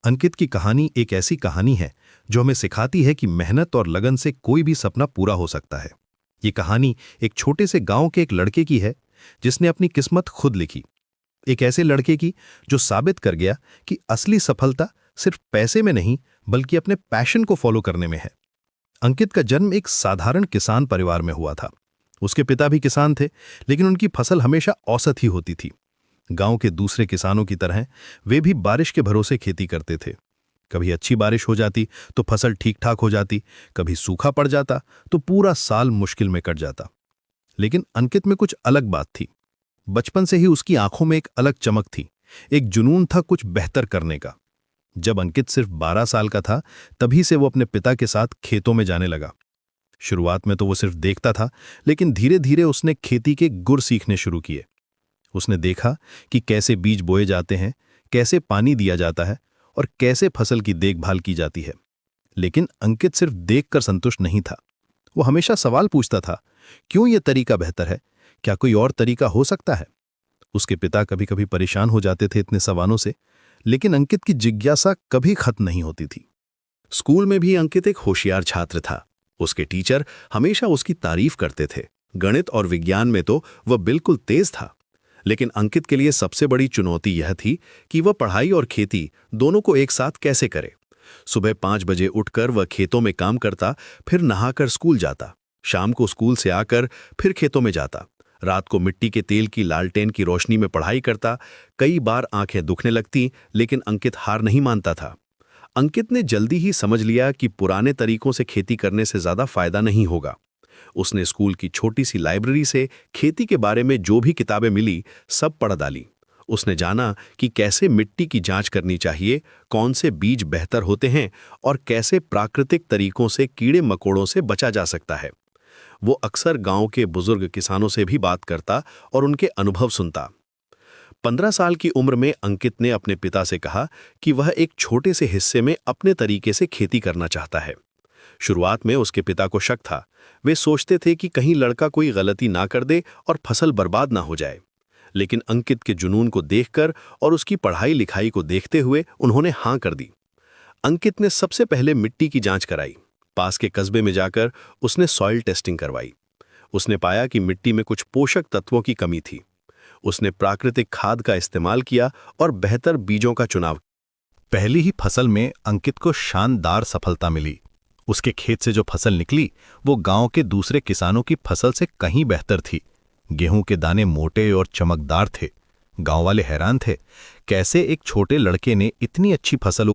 अंकित की कहानी एक ऐसी कहानी है जो हमें सिखाती है कि मेहनत और लगन से कोई भी सपना पूरा हो सकता है। ये कहानी एक छोटे से गांव के एक लड़के की है जिसने अपनी किस्मत खुद लिखी। एक ऐसे लड़के की जो साबित कर गया कि असली सफलता सिर्फ पैसे में नहीं बल्कि अपने पैशन को फॉलो करने में है। अंकित का जन्म एक साधारण किसान परिवार में हुआ था। उसके पिता भी किसान थे, लेकिन उनकी फसल हमेशा औसत ही होती थी। गांव के दूसरे किसानों की तरह वे भी बारिश के भरोसे खेती करते थे। कभी अच्छी बारिश हो जाती तो फसल ठीक ठाक हो जाती, कभी सूखा पड़ जाता तो पूरा साल मुश्किल में कट जाता। लेकिन अंकित में कुछ अलग बात थी। बचपन से ही उसकी आंखों में एक अलग चमक थी, एक जुनून था कुछ बेहतर करने का। जब अंकित सिर्फ 12 साल का था, तभी से वो अपने पिता के साथ खेतों में जाने लगा। शुरुआत में तो वो सिर्फ देखता था, लेकिन धीरे धीरे उसने खेती के गुर सीखने शुरू किए। उसने देखा कि कैसे बीज बोए जाते हैं, कैसे पानी दिया जाता है और कैसे फसल की देखभाल की जाती है। लेकिन अंकित सिर्फ देखकर संतुष्ट नहीं था। वो हमेशा सवाल पूछता था, क्यों यह तरीका बेहतर है? क्या कोई और तरीका हो सकता है? उसके पिता कभी कभी परेशान हो जाते थे इतने सवालों से, लेकिन अंकित की जिज्ञासा कभी खत्म नहीं होती थी। स्कूल में भी अंकित एक होशियार छात्र था। उसके टीचर हमेशा उसकी तारीफ करते थे। गणित और विज्ञान में तो वह बिल्कुल तेज था। लेकिन अंकित के लिए सबसे बड़ी चुनौती यह थी कि वह पढ़ाई और खेती दोनों को एक साथ कैसे करे। सुबह 5 बजे उठकर वह खेतों में काम करता, फिर नहाकर स्कूल जाता। शाम को स्कूल से आकर फिर खेतों में जाता। रात को मिट्टी के तेल की लालटेन की रोशनी में पढ़ाई करता। कई बार आंखें दुखने लगती, लेकिन अंकित हार नहीं मानता था। अंकित ने जल्दी ही समझ लिया कि पुराने तरीकों से खेती करने से ज्यादा फायदा नहीं होगा। उसने स्कूल की छोटी सी लाइब्रेरी से खेती के बारे में जो भी किताबें मिली सब पढ़ डाली। उसने जाना कि कैसे मिट्टी की जांच करनी चाहिए, कौन से बीज बेहतर होते हैं और कैसे प्राकृतिक तरीकों से कीड़े मकोड़ों से बचा जा सकता है। वो अक्सर गांव के बुजुर्ग किसानों से भी बात करता और उनके अनुभव सुनता। 15 साल की उम्र में अंकित ने अपने पिता से कहा कि वह एक छोटे से हिस्से में अपने तरीके से खेती करना चाहता है। शुरुआत में उसके पिता को शक था। वे सोचते थे कि कहीं लड़का कोई गलती ना कर दे और फसल बर्बाद ना हो जाए। लेकिन अंकित के जुनून को देखकर और उसकी पढ़ाई लिखाई को देखते हुए उन्होंने हाँ कर दी। अंकित ने सबसे पहले मिट्टी की जांच कराई। पास के कस्बे में जाकर उसने सॉइल टेस्टिंग करवाई। उसने पाया कि मिट्टी में कुछ पोषक तत्वों की कमी थी। उसने प्राकृतिक खाद का इस्तेमाल किया और बेहतर बीजों का चुनाव। पहली ही फसल में अंकित को शानदार सफलता मिली। उसके खेत से जो फसल निकली वो गांव के दूसरे किसानों की फसल से कहीं बेहतर थी। गेहूं के दाने मोटे और चमकदार थे। गांव वाले हैरान थे, कैसे एक छोटे लड़के ने इतनी अच्छी फसल